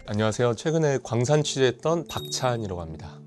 안녕하세요. 최근에 광산 취재했던 박찬이라고 합니다.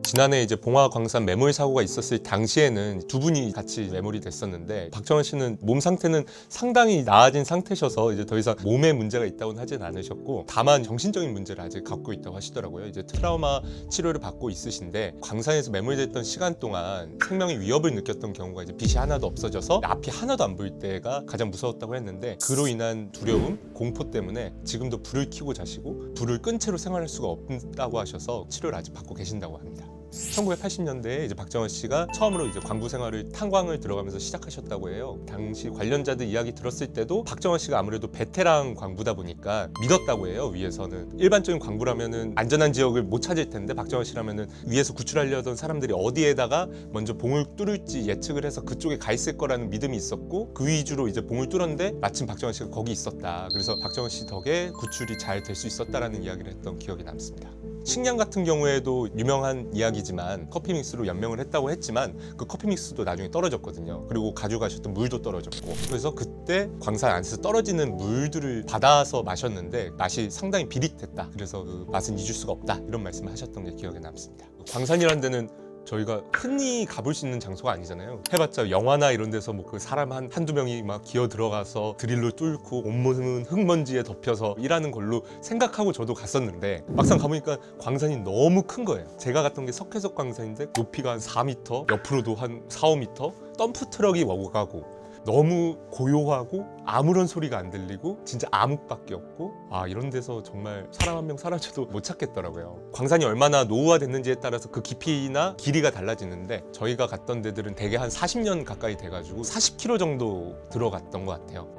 지난해 이제 봉화 광산 매몰 사고가 있었을 당시에는 두 분이 같이 매몰이 됐었는데, 박정환 씨는 몸 상태는 상당히 나아진 상태셔서 이제 더 이상 몸에 문제가 있다고는 하진 않으셨고, 다만 정신적인 문제를 아직 갖고 있다고 하시더라고요. 이제 트라우마 치료를 받고 있으신데, 광산에서 매몰됐던 시간 동안 생명의 위협을 느꼈던 경우가 이제 빛이 하나도 없어져서 앞이 하나도 안 보일 때가 가장 무서웠다고 했는데, 그로 인한 두려움, 공포 때문에 지금도 불을 켜고 자시고 불을 끈 채로 생활할 수가 없다고 하셔서 치료를 아직 받고 계신다고 합니다. 1980년대에 이제 박정환 씨가 처음으로 이제 광부 생활을 탄광을 들어가면서 시작하셨다고 해요. 당시 관련자들 이야기 들었을 때도 박정환 씨가 아무래도 베테랑 광부다 보니까 믿었다고 해요. 위에서는 일반적인 광부라면은 안전한 지역을 못 찾을 텐데, 박정환 씨라면은 위에서 구출하려던 사람들이 어디에다가 먼저 봉을 뚫을지 예측을 해서 그쪽에 가 있을 거라는 믿음이 있었고, 그 위주로 이제 봉을 뚫었는데 마침 박정환 씨가 거기 있었다. 그래서 박정환 씨 덕에 구출이 잘 될 수 있었다라는 이야기를 했던 기억이 남습니다. 식량 같은 경우에도 유명한 이야기지만 커피 믹스로 연명을 했다고 했지만, 그 커피 믹스도 나중에 떨어졌거든요. 그리고 가져가셨던 물도 떨어졌고, 그래서 그때 광산 안에서 떨어지는 물들을 받아서 마셨는데 맛이 상당히 비릿했다. 그래서 그 맛은 잊을 수가 없다, 이런 말씀을 하셨던 게 기억에 남습니다. 광산이라는 데는 저희가 흔히 가볼 수 있는 장소가 아니잖아요. 해봤자 영화나 이런 데서 뭐 그 사람 한두 명이 막 기어 들어가서 드릴로 뚫고 온몸은 흙먼지에 덮여서 일하는 걸로 생각하고 저도 갔었는데, 막상 가보니까 광산이 너무 큰 거예요. 제가 갔던 게 석회석 광산인데 높이가 한 4m, 옆으로도 한 4, 5m, 덤프 트럭이 오가고, 너무 고요하고 아무런 소리가 안 들리고 진짜 암흑밖에 없고, 이런 데서 정말 사람 한 명 사라져도 못 찾겠더라고요. 광산이 얼마나 노후화됐는지에 따라서 그 깊이나 길이가 달라지는데, 저희가 갔던 데들은 대개 한 40년 가까이 돼가지고 40km 정도 들어갔던 것 같아요.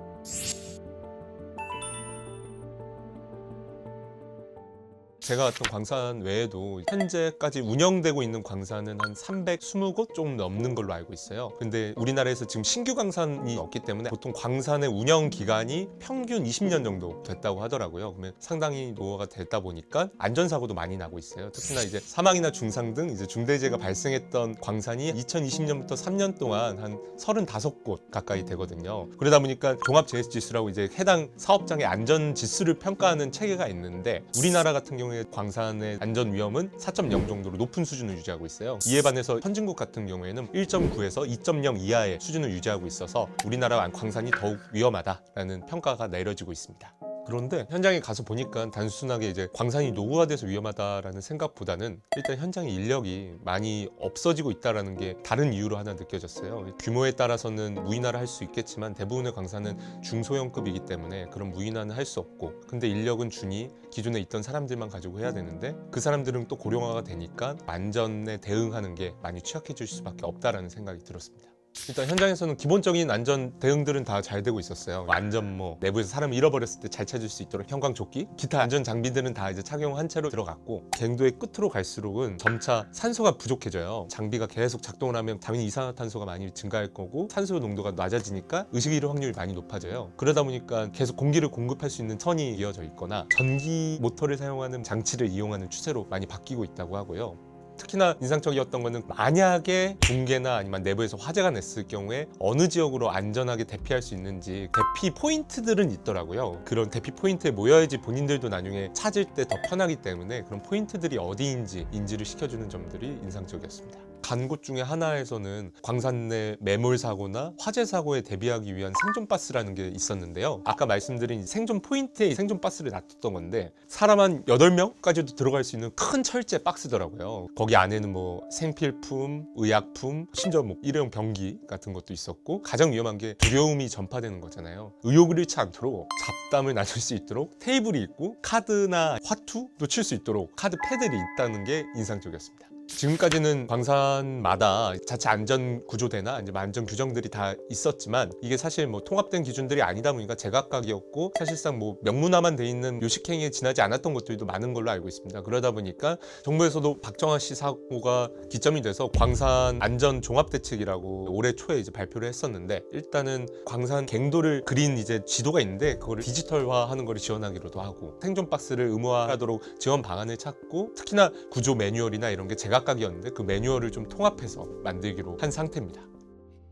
제가 갔던 광산 외에도 현재까지 운영되고 있는 광산은 한 320곳 조금 넘는 걸로 알고 있어요. 근데 우리나라에서 지금 신규 광산이 없기 때문에 보통 광산의 운영 기간이 평균 20년 정도 됐다고 하더라고요. 그러면 상당히 노후가 됐다 보니까 안전사고도 많이 나고 있어요. 특히나 이제 사망이나 중상 등 이제 중대재해가 발생했던 광산이 2020년부터 3년 동안 한 35곳 가까이 되거든요. 그러다 보니까 종합재해지수라고 이제 해당 사업장의 안전 지수를 평가하는 체계가 있는데, 우리나라 같은 경우에 광산의 안전 위험은 4.0 정도로 높은 수준을 유지하고 있어요. 이에 반해서 선진국 같은 경우에는 1.9에서 2.0 이하의 수준을 유지하고 있어서 우리나라 광산이 더욱 위험하다라는 평가가 내려지고 있습니다. 그런데 현장에 가서 보니까 단순하게 이제 광산이 노후화돼서 위험하다라는 생각보다는 일단 현장의 인력이 많이 없어지고 있다는 게 다른 이유로 하나 느껴졌어요. 규모에 따라서는 무인화를 할 수 있겠지만 대부분의 광산은 중소형급이기 때문에 그런 무인화는 할 수 없고, 근데 인력은 준이 기존에 있던 사람들만 가지고 해야 되는데, 그 사람들은 또 고령화가 되니까 안전에 대응하는 게 많이 취약해질 수밖에 없다라는 생각이 들었습니다. 일단 현장에서는 기본적인 안전 대응들은 다 잘 되고 있었어요. 안전모, 내부에서 사람을 잃어버렸을 때 잘 찾을 수 있도록 형광조끼, 기타 안전 장비들은 다 이제 착용한 채로 들어갔고, 갱도의 끝으로 갈수록은 점차 산소가 부족해져요. 장비가 계속 작동을 하면 당연히 이산화탄소가 많이 증가할 거고, 산소 농도가 낮아지니까 의식 잃을 확률이 많이 높아져요. 그러다 보니까 계속 공기를 공급할 수 있는 선이 이어져 있거나 전기 모터를 사용하는 장치를 이용하는 추세로 많이 바뀌고 있다고 하고요. 특히나 인상적이었던 거는, 만약에 붕괴나 아니면 내부에서 화재가 났을 경우에 어느 지역으로 안전하게 대피할 수 있는지 대피 포인트들은 있더라고요. 그런 대피 포인트에 모여야지 본인들도 나중에 찾을 때 더 편하기 때문에 그런 포인트들이 어디인지 인지를 시켜주는 점들이 인상적이었습니다. 간 곳 중에 하나에서는 광산 내 매몰 사고나 화재 사고에 대비하기 위한 생존 바스라는 게 있었는데요. 아까 말씀드린 생존 포인트에 생존 바스를 놔뒀던 건데, 사람 한 8명까지도 들어갈 수 있는 큰 철제 박스더라고요. 거기 안에는 뭐 생필품, 의약품, 심지어 뭐 일회용 병기 같은 것도 있었고, 가장 위험한 게 두려움이 전파되는 거잖아요. 의욕을 잃지 않도록 잡담을 나눌 수 있도록 테이블이 있고, 카드나 화투도 칠 수 있도록 카드 패들이 있다는 게 인상적이었습니다. 지금까지는 광산마다 자체 안전 구조대나 안전 규정들이 다 있었지만, 이게 사실 뭐 통합된 기준들이 아니다 보니까 제각각이었고, 사실상 뭐 명문화만 돼 있는 요식행위에 지나지 않았던 것들도 많은 걸로 알고 있습니다. 그러다 보니까 정부에서도 박정환 씨 사고가 기점이 돼서 광산 안전 종합대책이라고 올해 초에 이제 발표를 했었는데, 일단은 광산 갱도를 그린 이제 지도가 있는데, 그거를 디지털화하는 걸 지원하기로도 하고, 생존 박스를 의무화하도록 지원 방안을 찾고, 특히나 구조 매뉴얼이나 이런 게 제가 제각각이었는데 그 매뉴얼을 좀 통합해서 만들기로 한 상태입니다.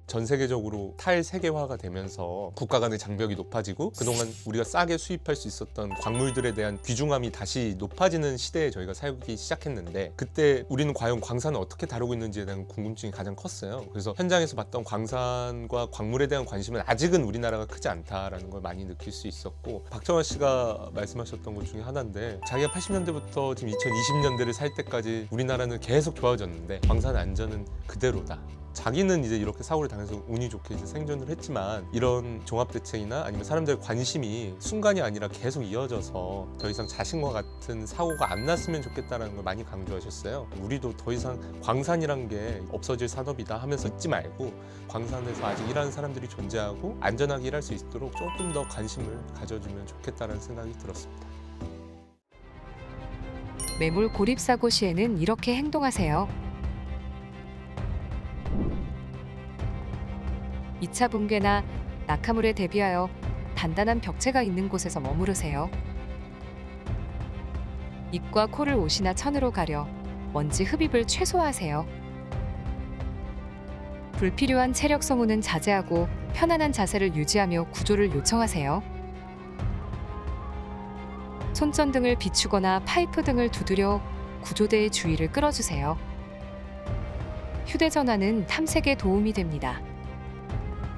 전 세계적으로 탈세계화가 되면서 국가 간의 장벽이 높아지고 그동안 우리가 싸게 수입할 수 있었던 광물들에 대한 귀중함이 다시 높아지는 시대에 저희가 살기 시작했는데, 그때 우리는 과연 광산을 어떻게 다루고 있는지에 대한 궁금증이 가장 컸어요. 그래서 현장에서 봤던 광산과 광물에 대한 관심은 아직은 우리나라가 크지 않다라는 걸 많이 느낄 수 있었고, 박정환 씨가 말씀하셨던 것 중에 하나인데, 자기가 80년대부터 지금 2020년대를 살 때까지 우리나라는 계속 좋아졌는데 광산 안전은 그대로다. 자기는 이제 이렇게 사고를 당해서 운이 좋게 이제 생존을 했지만, 이런 종합대책이나 아니면 사람들의 관심이 순간이 아니라 계속 이어져서 더 이상 자신과 같은 사고가 안 났으면 좋겠다는 걸 많이 강조하셨어요. 우리도 더 이상 광산이란 게 없어질 산업이다 하면서 잊지 말고, 광산에서 아직 일하는 사람들이 존재하고 안전하게 일할 수 있도록 조금 더 관심을 가져주면 좋겠다는 생각이 들었습니다. 매물 고립 사고 시에는 이렇게 행동하세요. 2차 붕괴나 낙하물에 대비하여 단단한 벽체가 있는 곳에서 머무르세요. 입과 코를 옷이나 천으로 가려 먼지 흡입을 최소화하세요. 불필요한 체력 소모는 자제하고 편안한 자세를 유지하며 구조를 요청하세요. 손전등을 비추거나 파이프 등을 두드려 구조대의 주의를 끌어주세요. 휴대전화는 탐색에 도움이 됩니다.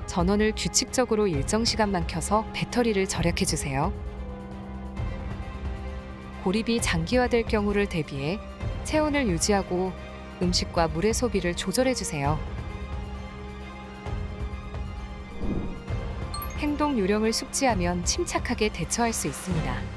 전원을 규칙적으로 일정 시간만 켜서 배터리를 절약해주세요. 고립이 장기화될 경우를 대비해 체온을 유지하고 음식과 물의 소비를 조절해주세요. 행동 요령을 숙지하면 침착하게 대처할 수 있습니다.